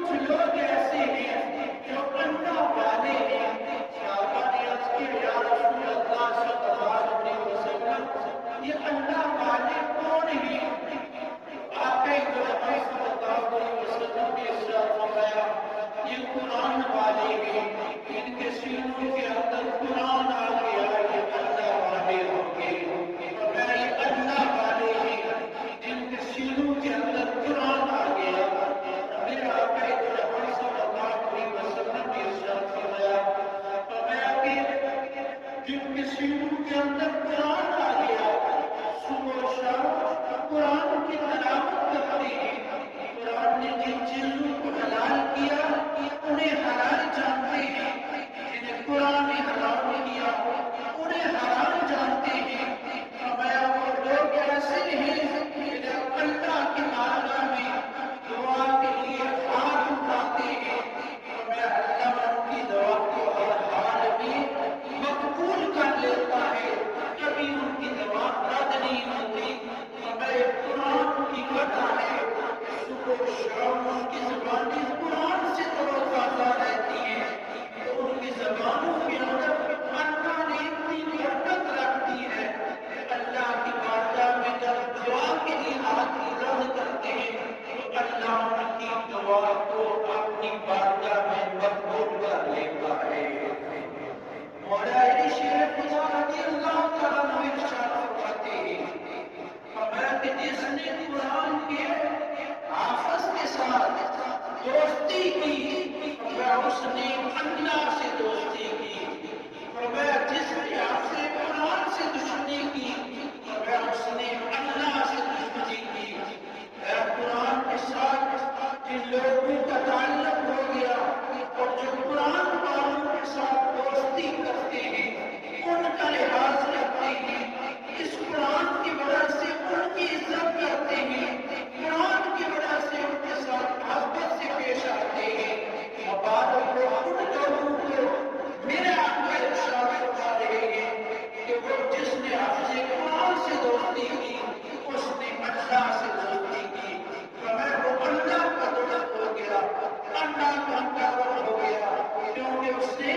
کچھ لوگ ایسے ہیں جو اللہ والے ہیں، صحابہ نے عرض کیا یا جن کے سینوں کے اندر قرآن آ گیا، صبح و شام قرآن کی تلاوت کرتے ہیں، قرآن نے جن چیزوں کو حلال کیا انہیں حلال جانتے ہیں، جنہیں قرآن نے حرام کیا انہیں حرام جانتے ہیں۔ فرمایا وہ لوگ ایسے ہیں کہ جب اللہ کی بارگاہ میں دعا کے لیے ہاتھ اٹھاتے ہیں، فرمایا اللہ ان کی دعا کو ہر حال میں مقبول کر لیتا ہے، کبھی ان کی دعا رد نہیں ہوتی۔ فرمایا قرآن کی قدر ہے، صبح و شام ان کی زبانیں قرآن سے تر و تازہ رہتی ہیں، تو ان کی زبانوں کے اندر اللہ نے اتنی برکت رکھتی ہے کہ اللہ کی بارگاہ میں جب دعا کے لیے ہاتھ بلند کرتے ہیں تو اللہ ان کی دعا کو اپنی بارگاہ میں مقبول کر لیتا ہے۔ مولا علی شیر خدا رضی اللہ تعالیٰ عنہ ارشاد فرماتے ہیں، فرمایا کہ جس نے قرآن کے حافظ کے ساتھ دوستی کی، فرمایا اس نے اللہ سے دوستی کی۔ فرمایا جس نے حافظ قرآن سے دشمنی کی، فرمایا اس نے اللہ سے دشمنی کی۔ اے قرآن کے ساتھ جن لوگوں کا تعلق ہو گیا اور جو قرآن والوں کے ساتھ دوستی کرتے ہیں، ان کا لحاظ رکھتے ہیں، اس قرآن کی وجہ سے ان کی عزت کرتے ہیں، قرآن کی وجہ سے ان کے ساتھ محبت سے پیش آتے ہیں، مبارک ہو ان لوگوں کو۔ میرے آقا ارشاد فرما رہے ہیں کہ وہ جس نے حافظ قرآن سے دوستی کی اس نے اللہ سے دوستی کی۔ فرمایا وہ اللہ کا دوست ہو گیا، اللہ کا مقرب ہو گیا، کیونکہ اس نے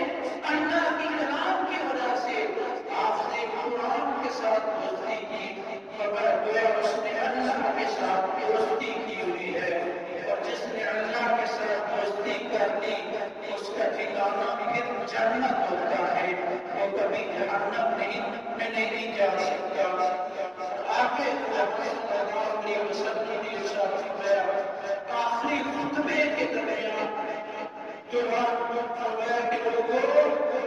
اللہ کی کلام کی وجہ سے حافظ قرآن کے ساتھ دوستی کی۔ فرمایا گویا اس نے اللہ کے ساتھ دوستی کی ہوئی ہے، اور جس نے اللہ کے ساتھ دوستی کر لی اس کا ٹھکانہ پھر جنت ہوتا ہے، وہ کبھی جہنم نہیں جا سکتا۔ آگے صلی اللہ علیہ وسلم نے ارشاد فرمایا، آخری خطبے کے درمیان جو بات فرمایا کہ لوگوں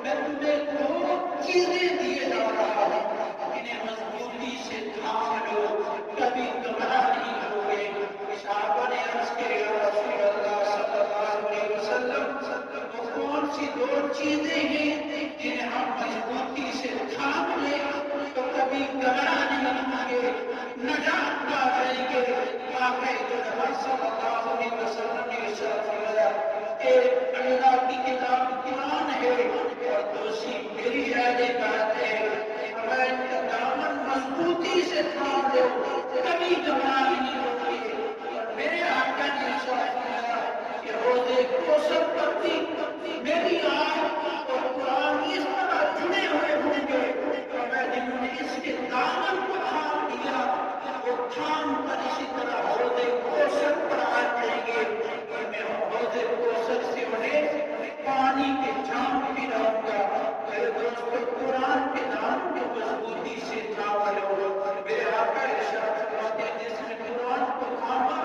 میں تمہیں دو چیزیں دیے جا رہا ہوں، انہیں مضبوطی سے تھام لو، کبھی گمراہ نہیں ہوگے۔ صحابہ نے عرض کیا یا رسول اللہ صلی اللہ علیہ وسلم، وہ کون سی دو چیزیں ہیں جنہیں ہم مضبوطی سے تھام لیں تو کبھی گمراہ نہیں ہوں گے، نجات پا جائیں گے؟ آقا صلی اللہ علیہ وسلم نے ارشاد فرمایا کہ اللہ کی کتاب قرآن ہے اور دوسری میری یاد بات ہے۔ فرمایا ان کا دامن مضبوطی سے تھام لو، کبھی گمراہ نہیں ہوگے۔ اور میرے آقا نے ارشاد فرمایا کہ روزے کوثر پر بھی میری آیت اور قرآن اس طرح جڑے ہوئے ہوں گے، فرمایا جنہوں نے اس کے دامن کو تھام لیا وہ تھام کر اسی طرح روزے کوثر پر آ جائیں گے، اور میں روزے کوثر سے انہیں پانی کے جام پلاؤں گا۔ میرے دوستو قرآن کے نام کو مضبوطی سے تھام لو۔ میرے آقا ارشاد فرماتے ہیں جس نے قرآن کو تھاما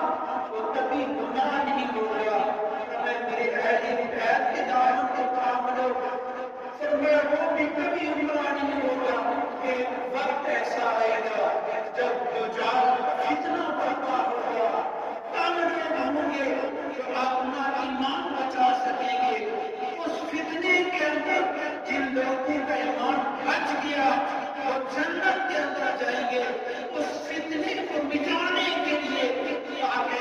وہ کبھی گمراہ نہیں ہوگا۔ فرمایا میرے اہل بیت کے دامن کو تھام لو، فرمایا وہ بھی کبھی گمراہ نہیں ہوگا۔ کہ وقت ایسا آئے گا جب دجال فتنہ برپا ہوگا، کامرے ہوں گے جو اپنا ایمان بچا سکیں گے، اس فتنے کے اندر جن لوگوں کا ایمان بچ گیا وہ جنت کے اندر جائیں گے۔ اس فتنے کو مٹانے کے لیے آقا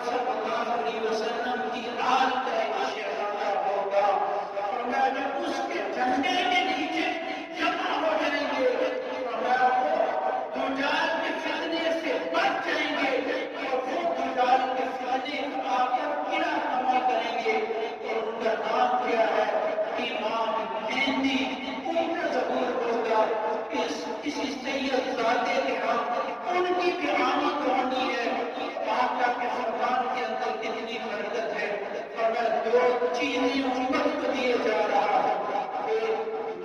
صلی اللہ علیہ وسلم کی آل کا ایک شہادہ ہوگا۔ فرمایا جب اس کے جھنڈے کے نیچے جمع ہو جائیں گے، فرمایا وہ دجال کے فتنے سے بچ جائیں گے، اور وہ دجال کے فتنے آ کر قلعہ کما کریں گے، اور ان کا نام کیا ہے؟ امام مہدی۔ ان کا ظہور ہوگا، کسی سید زادے کے ہاں ان کی بھی آمد ہونی ہے۔ آقا کے فرمان کے اندر کتنی برکت ہے۔ فرمایا دو چیزیں امت کو دیے جا رہا ہے،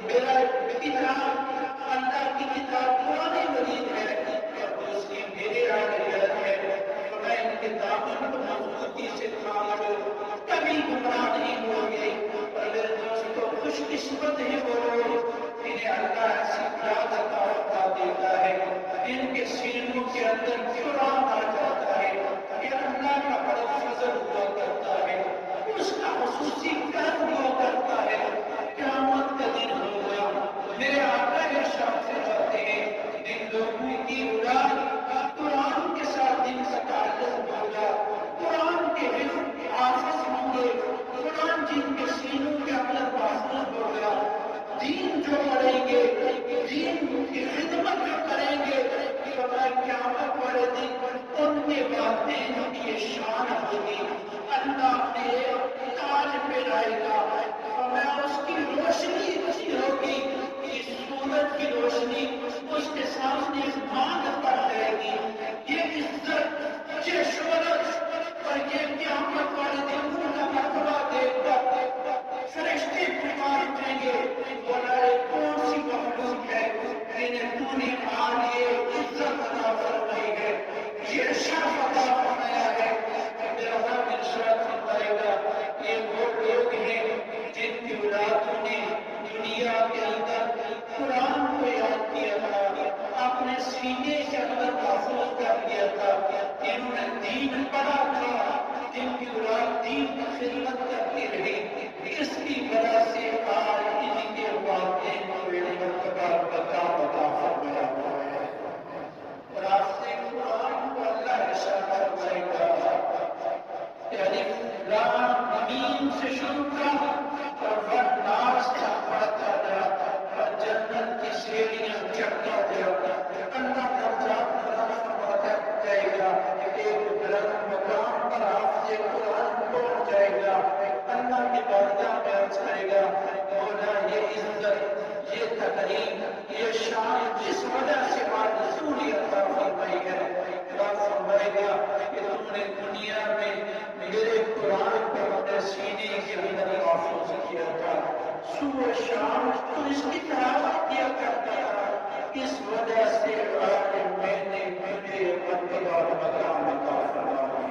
میرا کتاب اللہ کی کتاب قرآن مجید ہے، اور دوسری میرے آگے ہے۔ فرمایا ان کے دامن کو مضبوطی سے تھام لو، کبھی گمراہ نہیں ہوگے۔ اور میرے دوستوں خوش قسمت ہیں وہ لوگ جنہیں آئے گا اور میں اس کی روشنی اتنی ہوگی کہ سورج کی روشنی اس کے سامنے باندھ پڑ جائے گی. یہ عزت، یہ شہرت اور یہ قیامت والے دن کا مرتبہ دیکھ کر فرشتے پکار اٹھیں گے، بولا کون سی مخلوق ہے جنہیں تو نے آج یہ عزت عطا فرمائی ہے، یہ شرف عطا فرمایا ہے. میرا رب ارشاد فرمائے گا یہ وہ لوگ ہیں جن کی اولادوں نے دنیا کے اندر قرآن کو یاد کیا تھا، اپنے سینے کے اندر محفوظ کر لیا تھا، انہوں نے دین پڑھا تھا، جن کی اولاد دین کی خدمت کرتی رہی. اس کی وجہ سے آج ان کے والدین کو ایک مرتبہ مقام عطا فرمایا ہوا ہے. اور آپ سے قرآن کو اللہ ارشاد فرمائے گا کہ الف لام میم سے شروع کر اور والناس تک پڑھتا جا اور جنت کی سیڑھیاں چڑھتا جا. اللہ درجات فرماتا جائے گا، ایک بلند مقام پر آپ سے قرآن پہنچ جائے گا. اللہ کی بارگاہ میں عرض کرے گا مولا یہ عزت، یہ تکریم، یہ شان جس وجہ سے رسول عطا فرمائی ہے، خدا فرمائے گا کہ تم نے دنیا میں میرے قرآن کو اپنے سینے کے اندر محفوظ کیا تھا، صبح شام تو اس کی تلاوت کیا کرتا تھا، اس وجہ سے آج میں نے تجھے مرتبہ مقام عطا فرمایا.